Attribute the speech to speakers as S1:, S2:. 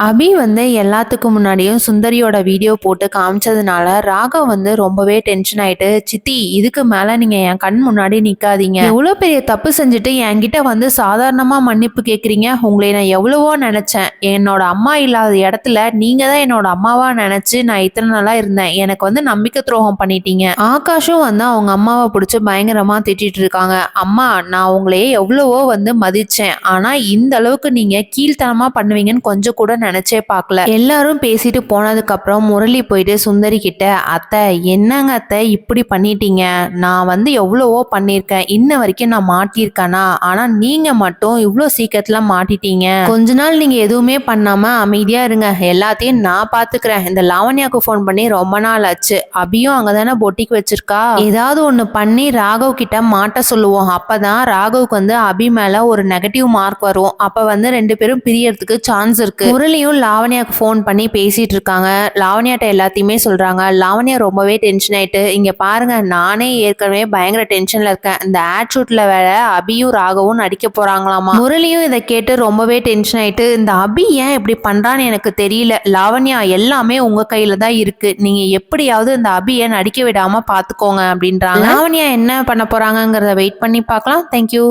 S1: அபி வந்து எல்லாத்துக்கும் முன்னாடியும் சுந்தரியோட வீடியோ போட்டு காமிச்சதுனால ராகவ் வந்து ரொம்பவே டென்ஷன் ஆயிட்டு, சித்தி இதுக்கு மேல நீங்க என் கண் முன்னாடி நிக்காதீங்க, எவ்வளவு பெரிய தப்பு செஞ்சுட்டு என்கிட்ட வந்து சாதாரணமா மன்னிப்பு கேக்குறீங்க, உங்களை நான் எவ்வளவோ நினைச்சேன், என்னோட அம்மா இல்லாத இடத்துல நீங்க தான் என்னோட அம்மாவா நினைச்சு நான் இத்தனை நாளா இருந்தேன், எனக்கு வந்து நம்பிக்கை துரோகம் பண்ணிட்டீங்க. ஆகாஷும் வந்து அவங்க அம்மாவை பிடிச்சி பயங்கரமா திட்டிட்டு இருக்காங்க. அம்மா, நான் உங்களையே எவ்வளவோ வந்து மதிச்சேன், ஆனா இந்த அளவுக்கு நீங்க கீழ்த்தனமா பண்ணுவீங்கன்னு கொஞ்சம் கூட நினைச்சே பார்க்கல. எல்லாரும் பேசிட்டு போனதுக்கு அப்புறம் முரளி போயிட்டு சுந்தரி கிட்ட, அத்தை என்னங்க அத்தை இப்படி பண்ணிட்டீங்க, நான் வந்து எவ்வளவோ பண்ணிருக்கேன், இன்ன வரைக்கும் நான் மாட்டிருக்கேனா, ஆனா நீங்க மட்டும் இவ்வளோ சீக்கிரத்துல மாட்டிட்டீங்க, கொஞ்ச நாள் நீங்க எதுவுமே பண்ணாம அமைதியா இருங்க, எல்லாத்தையும் நான் பாத்துக்கிறேன், இந்த லாவண்யாவுக்கு போன் பண்ணி ரொம்ப நாள் ஆச்சு, அபியும் அங்கதானே பொட்டிக்கு வச்சிருக்கா, ஏதாவது ஒண்ணு பண்ணி ராகவ் கிட்ட மாட்ட சொல்லுவோம், அப்பதான் ராகவுக்கு வந்து அபி மேல ஒரு நெகட்டிவ் மார்க் வரும், அப்ப வந்து ரெண்டு பேரும் பிரியறதுக்கு சான்ஸ் இருக்கு. முரளியும் லாவண்யாவுக்கு ஃபோன் பண்ணி பேசிட்டு இருக்காங்க. லாவண்யாட்ட எல்லாத்தையுமே சொல்றாங்க. லாவண்யா ரொம்பவே டென்ஷன் ஆயிட்டு, இங்க பாருங்க நானே ஏற்கனவே பயங்கர டென்ஷன்ல இருக்கேன், இந்த ஆட் ஷூட்ல வேற அபியும் ராகவும் நடிக்க போறாங்களாமா. முரளியும் இதை கேட்டு ரொம்பவே டென்ஷன் ஆயிட்டு, இந்த அபி ஏன் இப்படி பண்றான்னு எனக்கு தெரியல, லாவண்யா எல்லாமே உங்க கையில தான் இருக்கு, நீங்க எப்படியாவது இந்த அபியை நடிக்க விடாம பாத்துக்கோங்க அப்படின்றாங்க. லாவண்யா என்ன பண்ண போறாங்கிறத வெயிட் பண்ணி பார்க்கலாம். தேங்க்யூ.